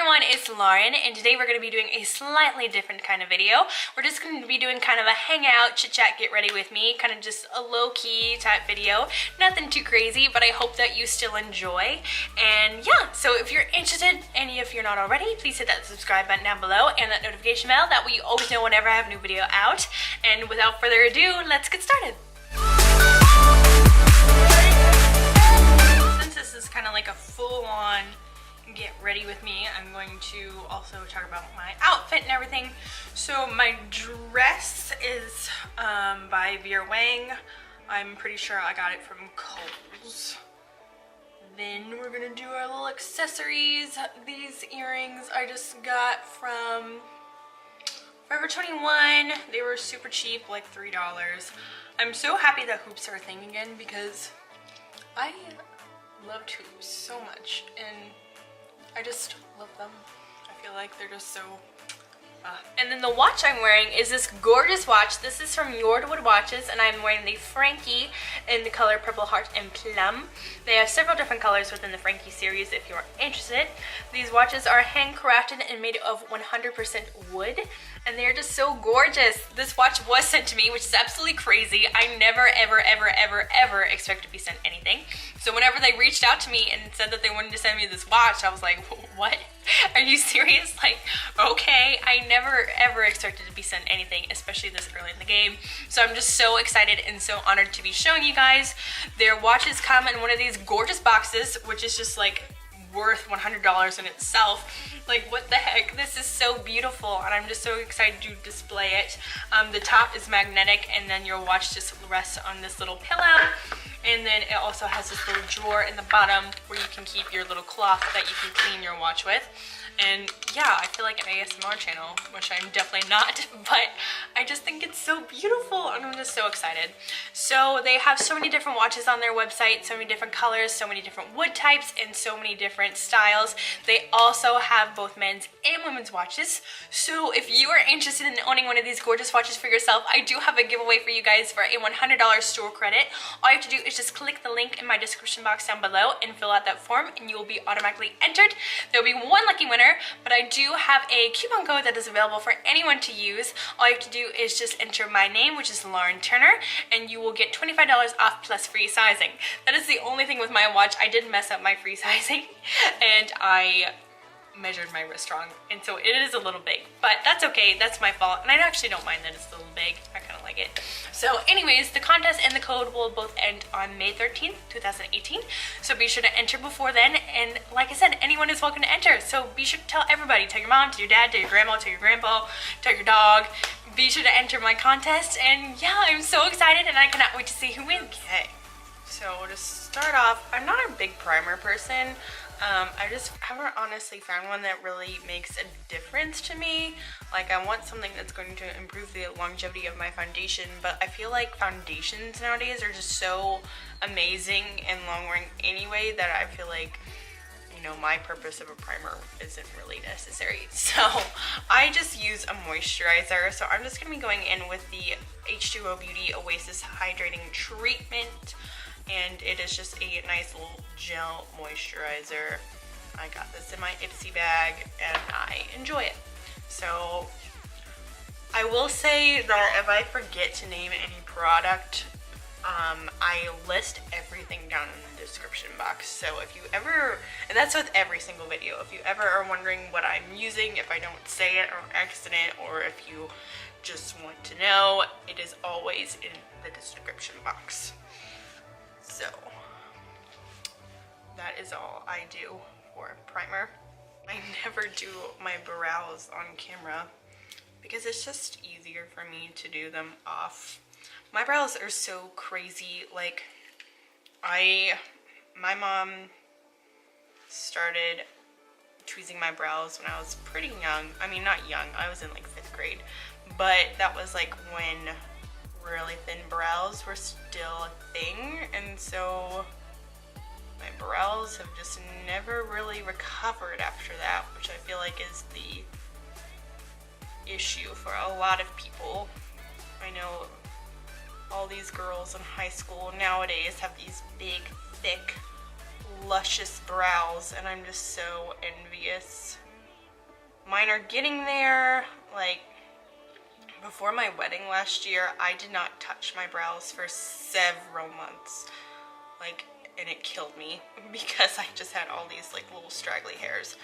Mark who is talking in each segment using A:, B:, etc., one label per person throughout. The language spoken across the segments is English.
A: everyone, it's Lauren, and today we're going to be doing a slightly different kind of video. We're just going to be doing kind of a hangout, chit chat, get ready with me, kind of just a low-key type video. Nothing too crazy, but I hope that you still enjoy. And yeah, so if you're interested, and if you're not already, please hit that subscribe button down below and that notification bell. That way you always know whenever I have a new video out. And without further ado, let's get started. Since this is kind of like a full-on get ready with me, I'm going to also talk about my outfit and everything. So my dress is by GRWM. I'm pretty sure I got it from Kohl's. Then we're gonna do our little accessories. These earrings I just got from Forever 21. They were super cheap, like $3. I'm so happy that hoops are a thing again because I loved hoops so much and I just love them. I feel like they're just so... And then the watch I'm wearing is this gorgeous watch. This is from Jord watches, and I'm wearing the Frankie in the color Purple Heart and Plum. They have several different colors within the Frankie series if you're interested. These watches are handcrafted and made of 100% wood, and they're just so gorgeous. This watch was sent to me, which is absolutely crazy. I never, ever expect to be sent anything. So whenever they reached out to me and said that they wanted to send me this watch, I was like, what? Are you serious? Like, okay. I never ever expected to be sent anything, especially this early in the game. So I'm just so excited and so honored to be showing you guys. Their watches come in one of these gorgeous boxes, which is just like worth $100 in itself. Like, what the heck? This is so beautiful, and I'm just so excited to display it. The top is magnetic, and then your watch just rests on this little pillow. And then it also has this little drawer in the bottom where you can keep your little cloth that you can clean your watch with. And yeah, I feel like an ASMR channel, which I'm definitely not, but I just think it's so beautiful and I'm just so excited. So they have so many different watches on their website, so many different colors, so many different wood types, and so many different styles. They also have both men's and women's watches. So if you are interested in owning one of these gorgeous watches for yourself, I do have a giveaway for you guys for a $100 store credit. All you have to do is just click the link in my description box down below and fill out that form, and you will be automatically entered. There will be one lucky winner, but I do have a coupon code that is available for anyone to use. All you have to do is just enter my name, which is Lauren Turner, and you will get $25 off plus free sizing. That is the only thing with my watch. I did mess up my free sizing and I measured my wrist wrong, and so it is a little big, but that's okay. That's my fault, and I actually don't mind that it's a little big. I kind of like it. So anyways, the contest and the code will both end on May 13th, 2018, so be sure to enter before then. And like I said, anyone is welcome to enter, so be sure to tell everybody. Tell your mom, tell your dad, tell your grandma, tell your grandpa, tell your dog. Be sure to enter my contest, and yeah, I'm so excited and I cannot wait to see who wins. Okay, so to start off, I'm not a big primer person. I just haven't honestly found one that really makes a difference to me. Like, I want something that's going to improve the longevity of my foundation, but I feel like foundations nowadays are just so amazing and long-wearing anyway that I feel like, you know, my purpose of a primer isn't really necessary. So I just use a moisturizer. So I'm just going to be going in with the H2O Beauty Oasis Hydrating Treatment. And it is just a nice little gel moisturizer. I got this in my Ipsy bag and I enjoy it. So I will say that if I forget to name any product, I list everything down in the description box. So if you ever, and that's with every single video, if you ever are wondering what I'm using, if I don't say it on accident, or if you just want to know, it is always in the description box. So that is all I do for primer. I never do my brows on camera because it's just easier for me to do them off. My brows are so crazy. Like, my mom started tweezing my brows when I was pretty young. I mean, not young, I was in like 5th grade, but that was like when really thin brows were still a thing, and so my brows have just never really recovered after that, which I feel like is the issue for a lot of people. I know all these girls in high school nowadays have these big, thick, luscious brows, and I'm just so envious. mine are getting there. Like, before my wedding last year, I did not touch my brows for several months. Like, and it killed me because I just had all these like little straggly hairs.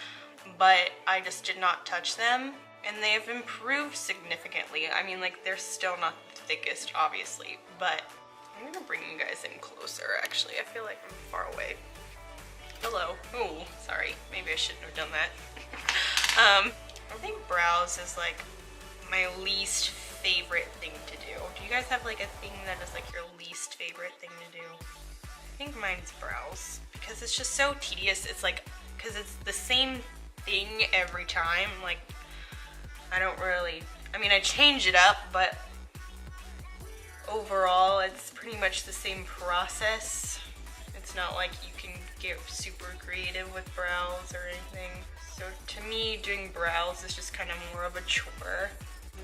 A: But I just did not touch them, and they have improved significantly. I mean, like, they're still not the thickest, obviously, but I'm gonna bring you guys in closer, actually. I feel like I'm far away. Hello. Oh, sorry. Maybe I shouldn't have done that. I think brows is like my least favorite thing to do. Do you guys have like a thing that is like your least favorite thing to do? I think mine's brows, because it's just so tedious. It's like, because it's the same thing every time. Like, I don't really, I mean, I change it up, but overall it's pretty much the same process. It's not like you can get super creative with brows or anything. So to me, doing brows is just kind of more of a chore.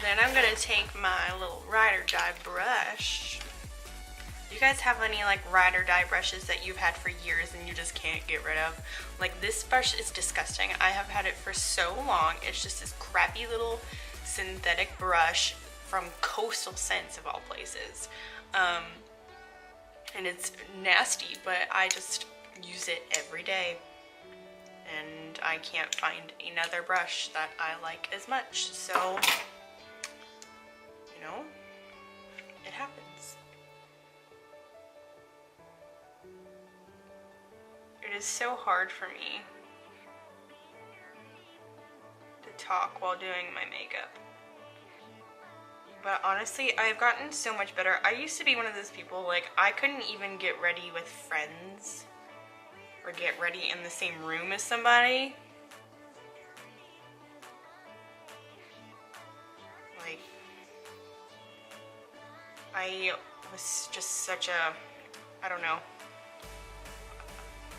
A: Then I'm gonna take my little ride or die brush. You guys have any like ride or die brushes that you've had for years and you just can't get rid of? Like, this brush is disgusting. I have had it for so long. It's just this crappy little synthetic brush from Coastal Scents of all places. And it's nasty, but I just use it every day. And I can't find another brush that I like as much. So, you know, it happens. It is so hard for me to talk while doing my makeup. But honestly, I've gotten so much better. I used to be one of those people, like, I couldn't even get ready with friends or get ready in the same room as somebody. Like, I was just such a, I don't know.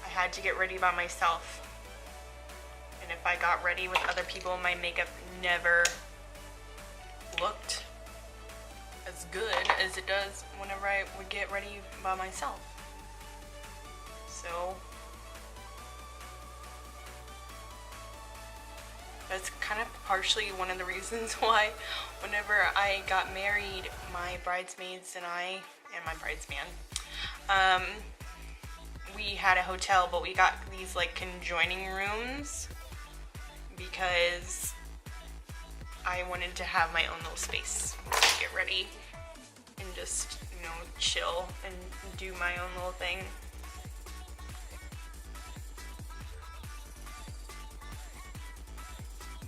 A: I had to get ready by myself. And if I got ready with other people, my makeup never looked as good as it does whenever I would get ready by myself. So that's kind of partially one of the reasons why whenever I got married, my bridesmaids and my bridesman, we had a hotel, but we got these like conjoining rooms because I wanted to have my own little space to get ready and just, you know, chill and do my own little thing.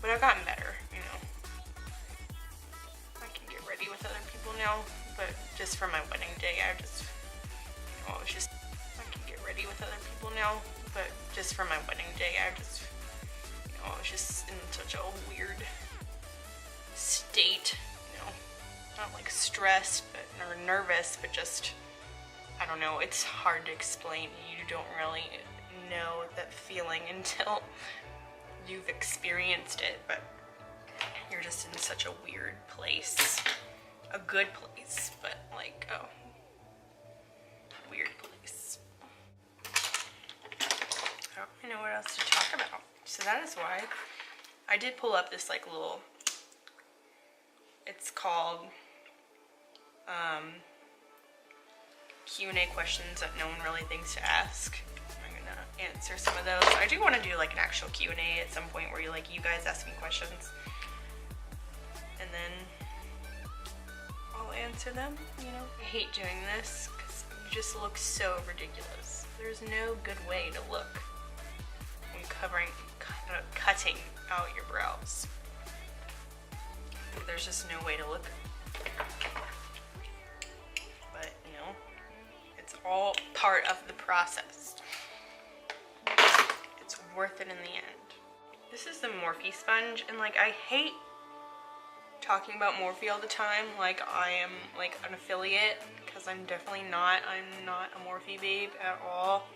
A: But I've gotten better, you know. I can get ready with other people now, but just for my wedding day, I just, you know, I can get ready with other people now, but just for my wedding day, I just, you know, I was just in such a weird state, you know, not like stressed or nervous, but just, I don't know, it's hard to explain. You don't really know that feeling until you've experienced it, but you're just in such a weird place. A good place, but like a weird place. I don't really know what else to talk about. So that is why I did pull up this like little, it's called Q&A questions that no one really thinks to ask. I'm gonna answer some of those. I do want to do like an actual Q&A at some point where you guys ask me questions and then I'll answer them, you know. I hate doing this because you just look so ridiculous. There's no good way to look when cutting out your brows. There's just no way to look. But, you know, it's all part of the process. It's worth it in the end. This is the Morphe sponge, and like, I hate talking about Morphe all the time like I am like an affiliate, because I'm definitely not. I'm not a Morphe babe at all,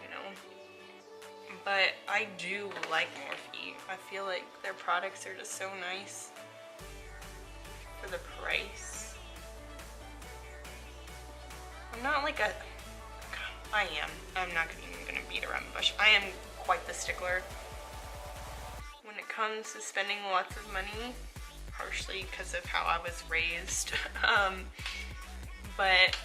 A: you know. But I do like Morphe. I feel like their products are just so nice for the price. I'm not like I'm not even gonna beat around the bush. I am quite the stickler when it comes to spending lots of money, partially because of how I was raised. But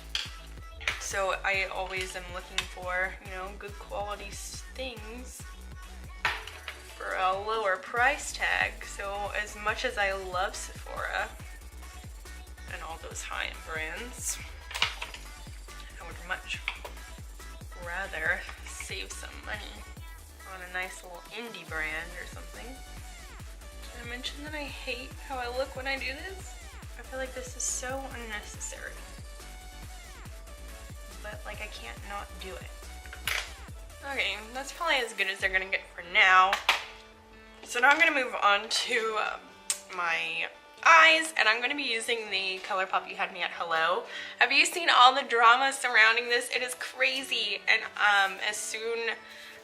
A: so I always am looking for, you know, good quality things for a lower price tag. So as much as I love Sephora and all those high-end brands, I would much rather save some money on a nice little indie brand or something. Did I mention that I hate how I look when I do this? I feel like this is so unnecessary. But like I can't not do it. Okay, that's probably as good as they're gonna get for now. So now I'm gonna move on to my eyes, and I'm gonna be using the Colourpop You Had Me at Hello. Have you seen all the drama surrounding this? It is crazy. And as soon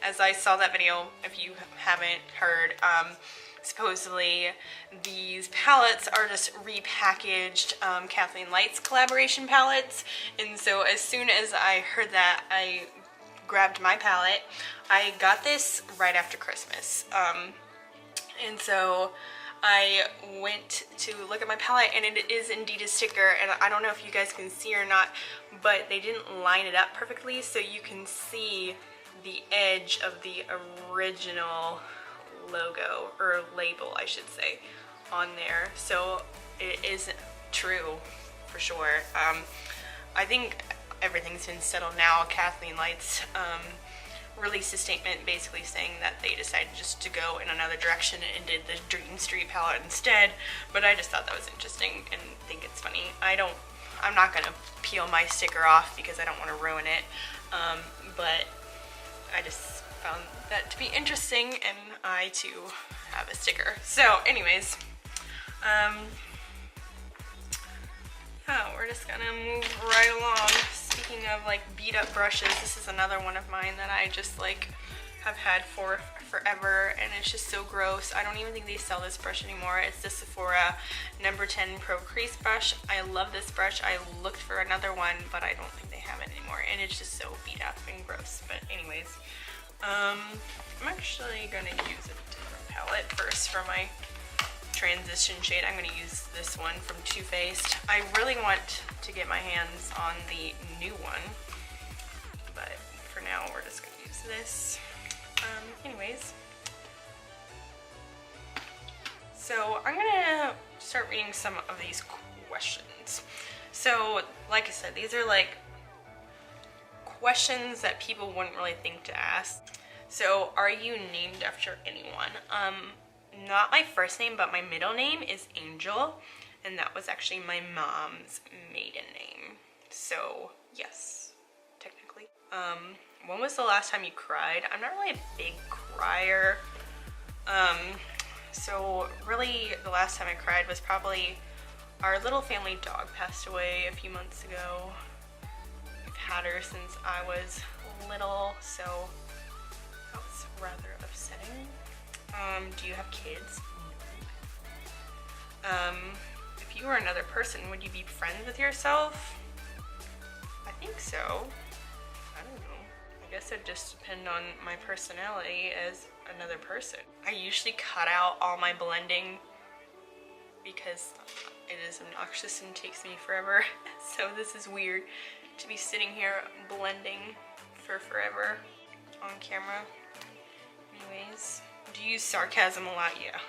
A: as I saw that video, if you haven't heard, supposedly these palettes are just repackaged Kathleen Light's collaboration palettes. And so as soon as I heard that, I grabbed my palette. I got this right after Christmas. And so I went to look at my palette, and it is indeed a sticker, and I don't know if you guys can see or not, but they didn't line it up perfectly, so you can see the edge of the original logo, or label I should say, on there. So it isn't true for sure. I think everything's been settled now. Kathleen Light's released a statement basically saying that they decided just to go in another direction and did the Dream Street palette instead, but I just thought that was interesting and think it's funny. I'm not gonna peel my sticker off because I don't want to ruin it, but I just found that to be interesting, and I too have a sticker. So anyways, yeah, we're just gonna move right along. Speaking of like beat up brushes, this is another one of mine that I just like have had for forever, and it's just so gross. I don't even think they sell this brush anymore. It's the Sephora number 10 Pro Crease brush. I love this brush. I looked for another one, but I don't think they have it anymore, and it's just so beat up and gross. But anyways, I'm actually gonna use a different palette first for my transition shade. I'm going to use this one from Too Faced. I really want to get my hands on the new one, but for now we're just going to use this. Anyways, so I'm going to start reading some of these questions. So like I said, these are like questions that people wouldn't really think to ask. So, are you named after anyone? Not my first name, but my middle name is Angel, and that was actually my mom's maiden name. So, yes, technically. When was the last time you cried? I'm not really a big crier. So really the last time I cried was probably our little family dog passed away a few months ago. We've had her since I was little, so that was rather upsetting. Do you have kids? No. If you were another person, would you be friends with yourself? I think so. I don't know. I guess it'd just depend on my personality as another person. I usually cut out all my blending because it is obnoxious and takes me forever. So this is weird to be sitting here blending for forever on camera. Anyways, do you use sarcasm a lot? Yeah.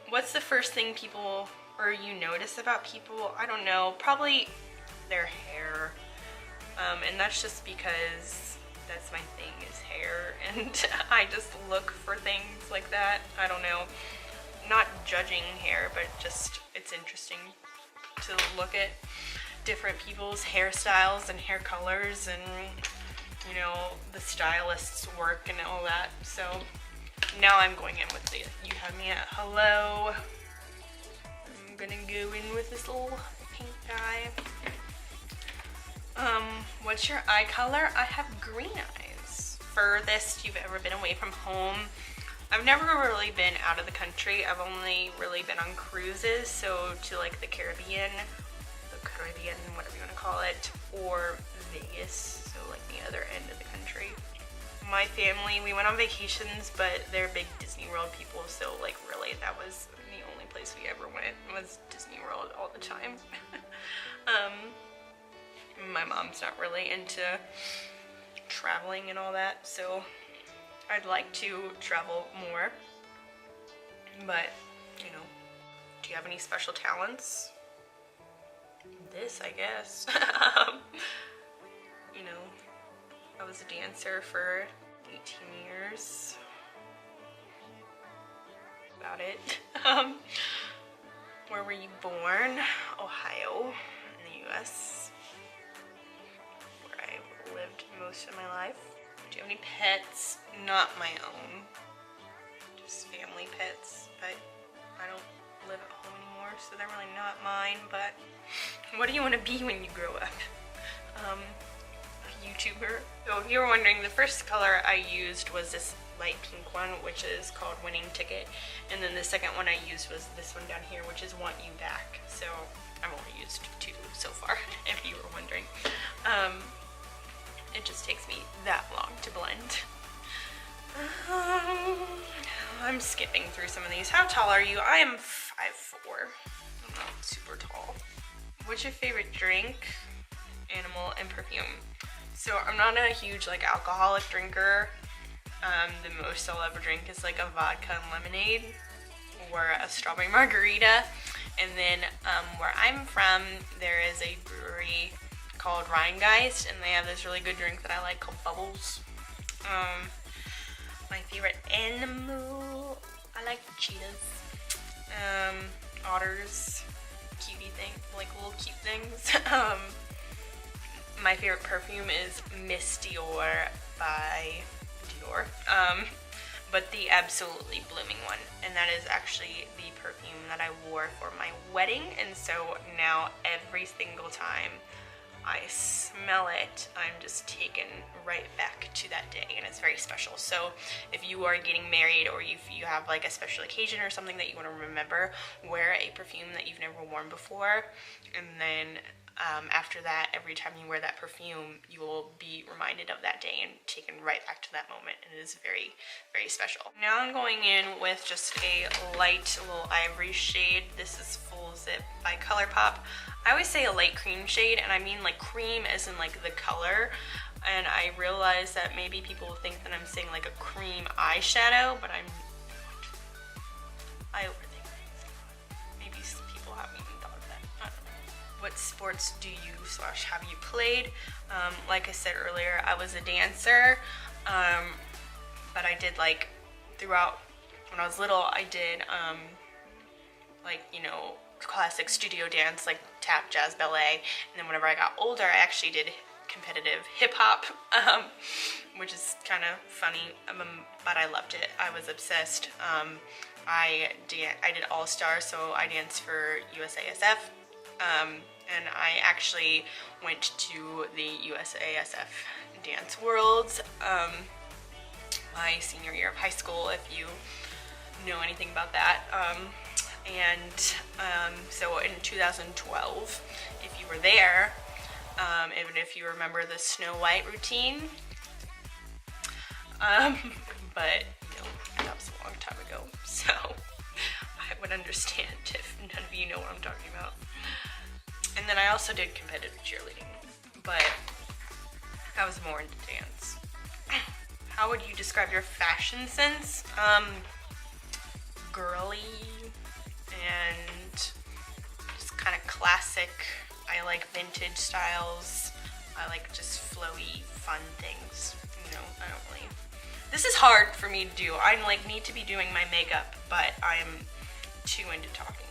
A: What's the first thing people or you notice about people? I don't know, probably their hair. And that's just because that's my thing, is hair, and I just look for things like that. I don't know, not judging hair, but just it's interesting to look at different people's hairstyles and hair colors and, you know, the stylist's work and all that. So now I'm going in with the You Have Me at Hello. I'm gonna go in with this little pink guy. What's your eye color? I have green eyes. Furthest you've ever been away from home? I've never really been out of the country. I've only really been on cruises, so to like the Caribbean, whatever you want to call it, or Vegas, so like the other end of the country. my family, we went on vacations, but they're big Disney World people, so like really that was the only place we ever went, was Disney World all the time. My mom's not really into traveling and all that, so I'd like to travel more, but you know. Do you have any special talents? This, I guess. You know, I was a dancer for 18 years. About it. Where were you born? Ohio, in the US, where I lived most of my life. Do you have any pets? Not my own, just family pets, but I don't live at home anymore, so they're really not mine. But what do you want to be when you grow up? A YouTuber. So if you were wondering, the first color I used was this light pink one, which is called Winning Ticket, and then the second one I used was this one down here, which is Want You Back. So I've only used 2 so far, if you were wondering. It just takes me that long to blend. I'm skipping through some of these. How tall are you? I am 5'4". I'm not super tall. What's your favorite drink, animal, and perfume? So I'm not a huge like alcoholic drinker. The most I'll ever drink is like a vodka and lemonade or a strawberry margarita. And then where I'm from, there is a brewery called Rheingeist, and they have this really good drink that I like called Bubbles. My favorite animal, I like cheetahs, otters, cutie things, like little cute things. My favorite perfume is Miss Dior by Dior, but the Absolutely Blooming one, and that is actually the perfume that I wore for my wedding, and so now every single time I smell it, I'm just taken right back to that day, and it's very special. So if you are getting married, or if you have like a special occasion or something that you want to remember, wear a perfume that you've never worn before, and then after that, every time you wear that perfume, you will be reminded of that day and taken right back to that moment, and it is very, very special. Now I'm going in with just a light little ivory shade. This is Full Zip by Colourpop. I always say a light cream shade, and I mean like cream as in like the color, and I realize that maybe people will think that I'm saying like a cream eyeshadow, but I'm not. I overthink things. Maybe people haven't even thought of that. I don't know. What sports do you / have you played? Like I said earlier, I was a dancer, but I did like throughout, when I was little, I did like, you know, classic studio dance like tap, jazz, ballet, and then whenever I got older, I actually did competitive hip-hop, which is kind of funny, but I loved it. I was obsessed. I did All-Star, so I danced for USASF, and I actually went to the USASF Dance Worlds my senior year of high school, if you know anything about that. So in 2012, if you were there, even if you remember the Snow White routine, but you know, that was a long time ago, so I would understand if none of you know what I'm talking about. And then I also did competitive cheerleading, but I was more into dance. How would you describe your fashion sense? Girly and just kind of classic. I like vintage styles. I like just flowy, fun things. You know, I don't really... This is hard for me to do. I like need to be doing my makeup, but I'm too into talking.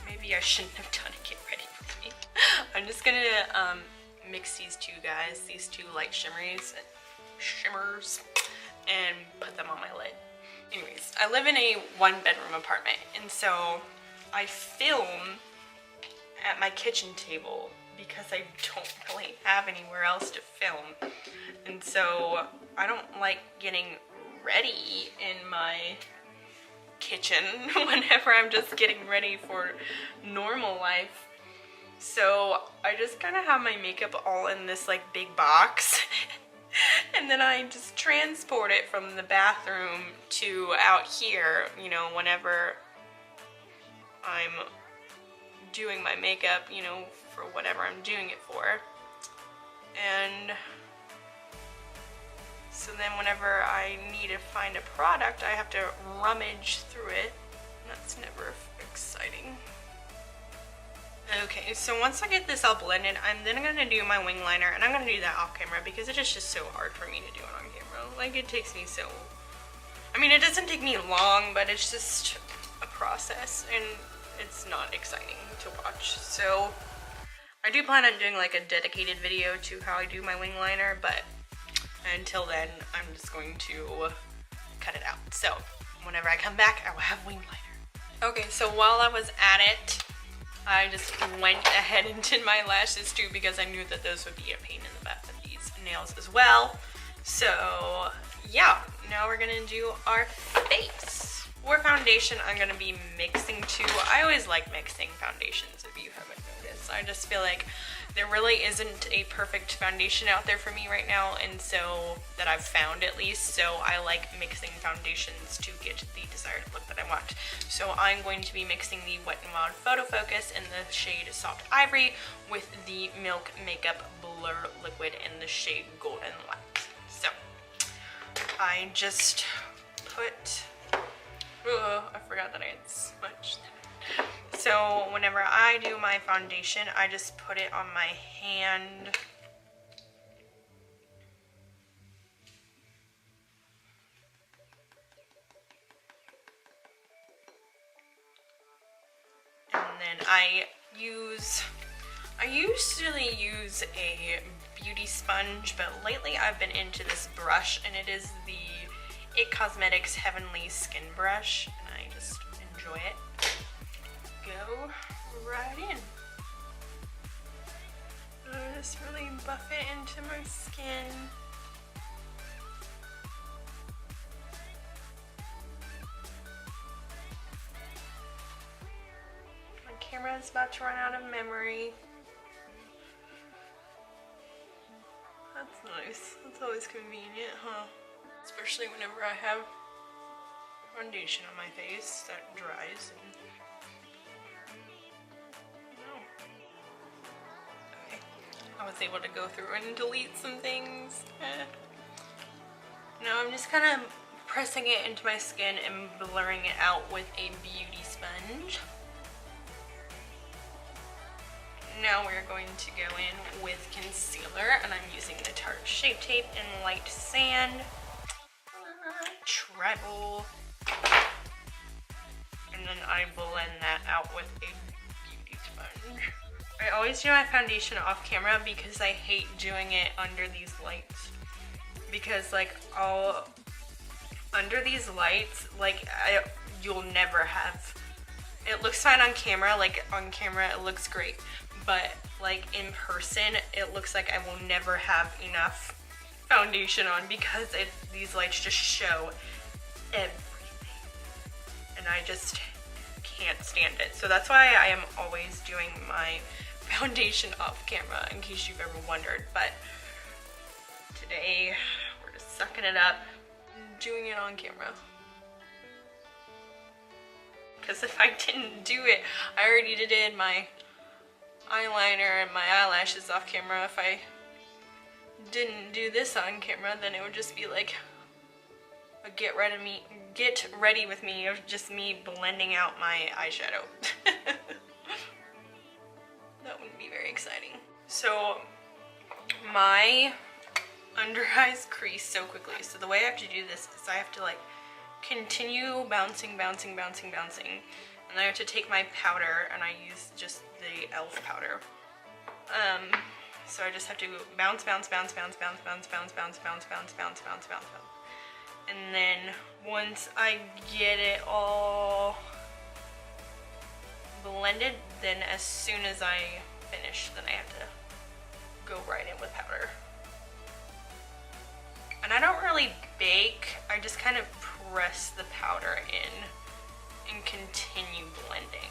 A: Maybe I shouldn't have done a get ready with me. I'm just gonna mix these two guys, these two light shimmers, and put them on my lid. Anyways, I live in a 1-bedroom apartment, and so I film at my kitchen table because I don't really have anywhere else to film. And so I don't like getting ready in my kitchen whenever I'm just getting ready for normal life. So I just kind of have my makeup all in this like big box And then I just transport it from the bathroom to out here, you know, whenever I'm doing my makeup, you know, for whatever I'm doing it for. And so then whenever I need to find a product, I have to rummage through it. And that's never exciting. Okay, so once I get this all blended, I'm then gonna do my wing liner, and I'm gonna do that off camera because it is just so hard for me to do it on camera. Like, it takes me so, I mean, it doesn't take me long, but it's just a process, and it's not exciting to watch. So I do plan on doing like a dedicated video to how I do my wing liner, but until then, I'm just going to cut it out. So whenever I come back, I will have wing liner. Okay, so while I was at it, I just went ahead and did my lashes too because I knew that those would be a pain in the butt with these nails as well. So yeah, now we're gonna do our face. For foundation, I'm gonna be mixing two. I always like mixing foundations, if you haven't noticed. I just feel like there really isn't a perfect foundation out there for me right now, and so that I've found at least. So I like mixing foundations to get the desired look that I want. So I'm going to be mixing the Wet n Wild Photo Focus in the shade Soft Ivory with the Milk Makeup Blur Liquid in the shade Golden Light. So I just put, I forgot that I had smudged that. So whenever I do my foundation, I just put it on my hand. And then I usually use a beauty sponge, but lately I've been into this brush, and it is the It Cosmetics Heavenly Skin Brush, and I just enjoy it. Go right in. Just really buff it into my skin. My camera is about to run out of memory. That's nice. That's always convenient, huh? Especially whenever I have foundation on my face that dries. Okay, I was able to go through and delete some things. Now I'm just kind of pressing it into my skin and blurring it out with a beauty sponge. Now we're going to go in with concealer, and I'm using the Tarte Shape Tape in Light Sand. Tribal. And then I blend that out with a beauty sponge. I always do my foundation off camera because I hate doing it under these lights. Because like under these lights, like you'll never have, it looks fine on camera, like on camera it looks great. But like in person, it looks like I will never have enough foundation on because these lights just show everything. And I just can't stand it. So that's why I am always doing my foundation off camera, in case you've ever wondered. But today, we're just sucking it up and doing it on camera. Because if I didn't do it, I already did my eyeliner and my eyelashes off camera. If I didn't do this on camera, then it would just be like a get ready with me of just me blending out my eyeshadow. That wouldn't be very exciting. So my under eyes crease so quickly. So the way I have to do this is I have to like continue bouncing. And I have to take my powder, and I use just the e.l.f. powder. So I just have to bounce. And then once I get it all blended, then as soon as I finish, then I have to go right in with powder. And I don't really bake, I just kind of press the powder in and continue blending.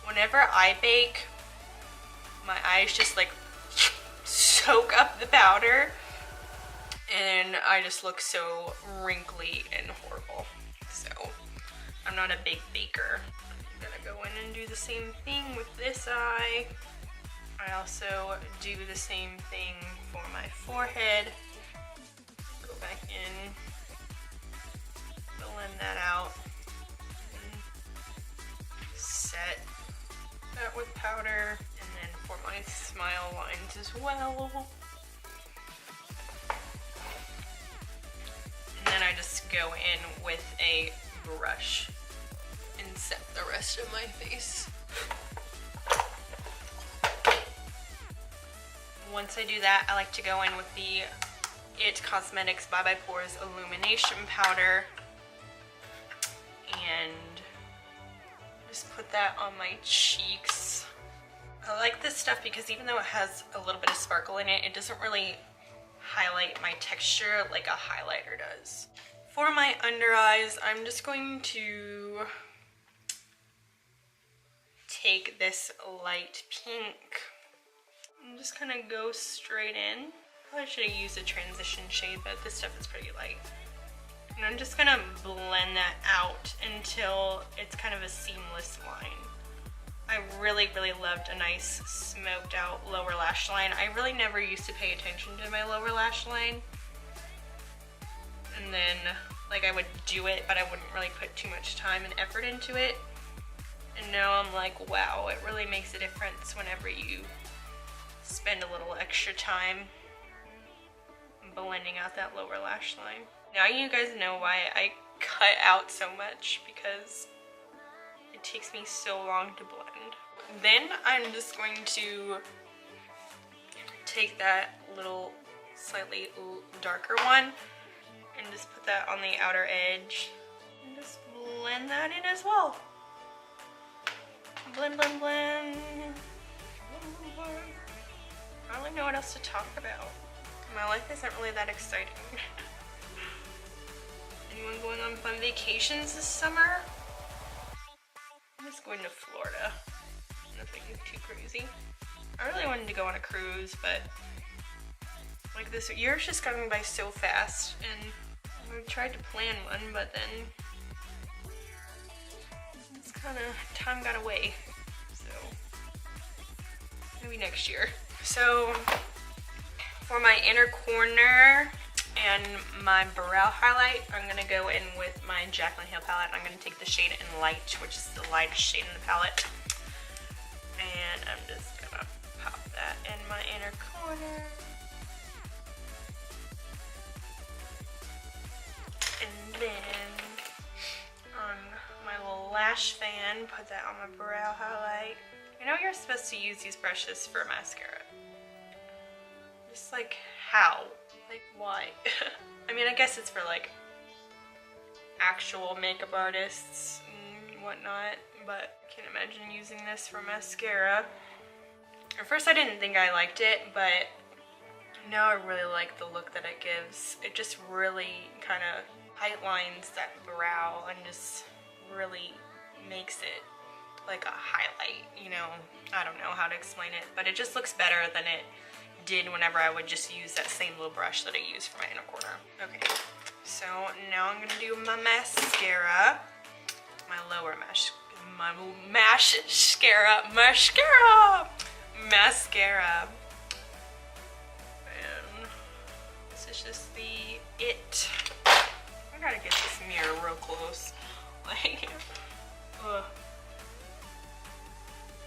A: Whenever I bake, my eyes just like soak up the powder, and I just look so wrinkly and horrible. So I'm not a big baker. I'm gonna go in and do the same thing with this eye. I also do the same thing for my forehead. Go back in, blend that out, and set that with powder, and then for my smile lines as well. And then I just go in with a brush and set the rest of my face. Once I do that, I like to go in with the It Cosmetics Bye Bye Pores Illumination Powder and just put that on my cheeks. I like this stuff because even though it has a little bit of sparkle in it, it doesn't really highlight my texture like a highlighter does. For my under eyes, I'm just going to take this light pink and just kind of go straight in. Probably should have used a transition shade, but this stuff is pretty light. And I'm just gonna blend that out until it's kind of a seamless line. I really, really loved a nice smoked out lower lash line. I really never used to pay attention to my lower lash line. And then, like, I would do it, but I wouldn't really put too much time and effort into it. And now I'm like, wow, it really makes a difference whenever you spend a little extra time blending out that lower lash line. Now you guys know why I cut out so much, because it takes me so long to blend. Then I'm just going to take that little slightly darker one and just put that on the outer edge and just blend that in as well. Blend, blend, blend. I don't really know what else to talk about. My life isn't really that exciting. Anyone going on fun vacations this summer? I'm just going to Florida. Nothing too crazy. I really wanted to go on a cruise, but like this year's just going by so fast, and we tried to plan one, but then it's kind of, time got away. So maybe next year. So for my inner corner and my brow highlight, I'm gonna go in with my Jaclyn Hill palette. I'm gonna take the shade in Light, which is the lightest shade in the palette. And I'm just gonna pop that in my inner corner. And then on my little lash fan, put that on my brow highlight. You know you're supposed to use these brushes for mascara. Just like, how? Like, why? I mean, I guess it's for like actual makeup artists and whatnot, but I can't imagine using this for mascara. At first I didn't think I liked it, but now I really like the look that it gives. It just really kind of highlights that brow and just really makes it like a highlight, you know. I don't know how to explain it, but it just looks better than it did whenever I would just use that same little brush that I use for my inner corner. Okay, so now I'm gonna do my mascara, my lower mascara, and this is just the It. I gotta get this mirror real close. Like, ugh.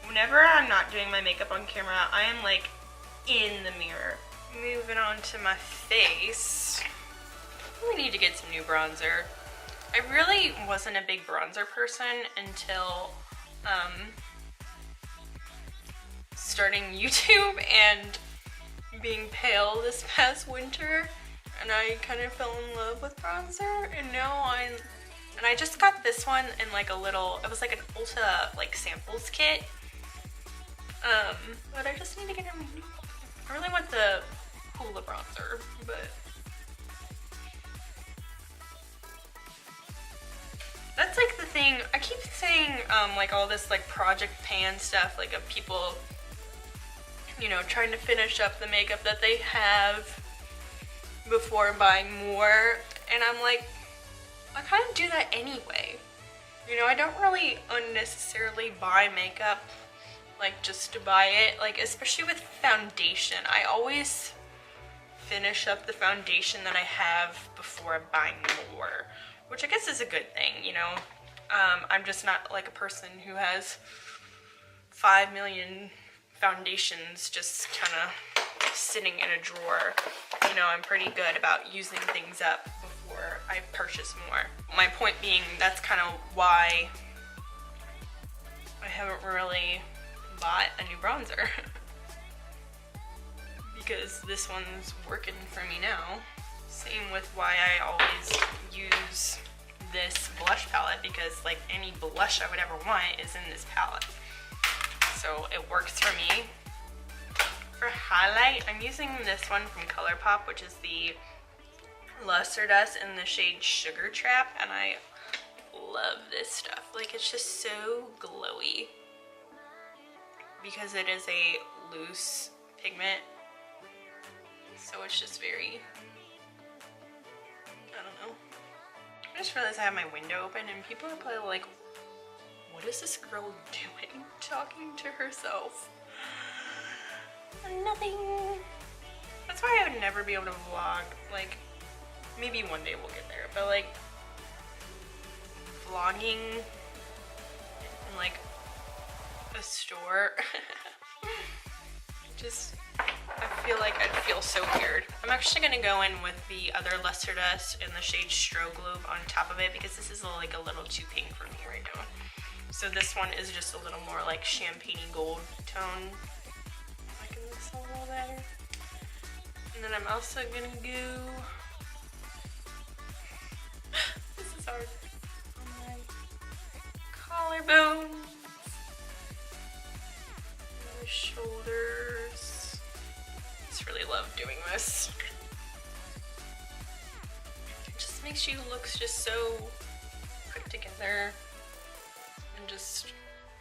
A: Whenever I'm not doing my makeup on camera, I am like in the mirror. Moving on to my face. We need to get some new bronzer. I really wasn't a big bronzer person until starting YouTube and being pale this past winter, and I kind of fell in love with bronzer, and now I just got this one in like a little, it was like an Ulta like samples kit. But I just need to get him. I really want the Hoola bronzer, but that's like the thing. I keep saying like all this like project pan stuff, like of people, you know, trying to finish up the makeup that they have before buying more, and I'm like, I kind of do that anyway. You know, I don't really unnecessarily buy makeup like just to buy it, like especially with foundation. I always finish up the foundation that I have before buying more, which I guess is a good thing, you know. I'm just not like a person who has 5 million foundations just kind of sitting in a drawer. You know, I'm pretty good about using things up before I purchase more. My point being, that's kind of why I haven't really bought a new bronzer. Because this one's working for me now. Same with why I always use this blush palette, because like any blush I would ever want is in this palette. So it works for me. For highlight, I'm using this one from Colourpop, which is the Luster Dust in the shade Sugar Trap, and I love this stuff. Like, it's just so glowy because it is a loose pigment, so it's just very, I don't know. I just realized I have my window open and people are probably like, what is this girl doing talking to herself? Nothing. That's why I would never be able to vlog. Like, maybe one day we'll get there, but like vlogging in like a store, just, I feel like I'd feel so weird. I'm actually gonna go in with the other Luster Dust in the shade Strobe on top of it, because this is like a little too pink for me right now. So this one is just a little more like champagne-y gold tone. Liking this a little better. And then I'm also gonna go, this is hard, on my collarbones, the shoulders. I just really love doing this. It just makes you look just so put together. And just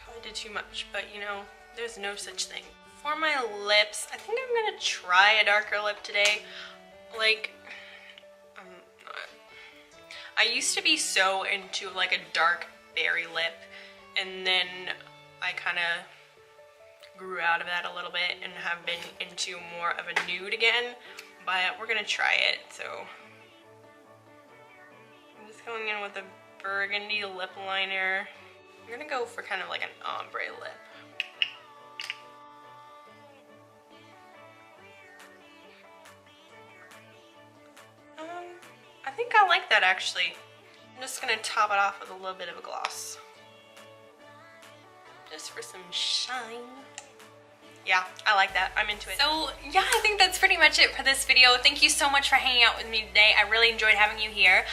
A: probably did too much, but you know, there's no such thing. For my lips, I think I'm gonna try a darker lip today. Like, I used to be so into like a dark berry lip, and then I kind of grew out of that a little bit and have been into more of a nude again, but we're gonna try it. So I'm just going in with a burgundy lip liner. I'm gonna go for kind of like an ombre lip. I think I like that actually. I'm just gonna top it off with a little bit of a gloss. Just for some shine. Yeah, I like that. I'm into it. So yeah, I think that's pretty much it for this video. Thank you so much for hanging out with me today. I really enjoyed having you here.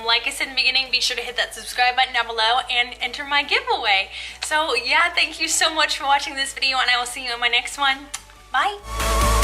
A: Like I said in the beginning, be sure to hit that subscribe button down below and enter my giveaway. So yeah, thank you so much for watching this video, and I will see you in my next one. Bye.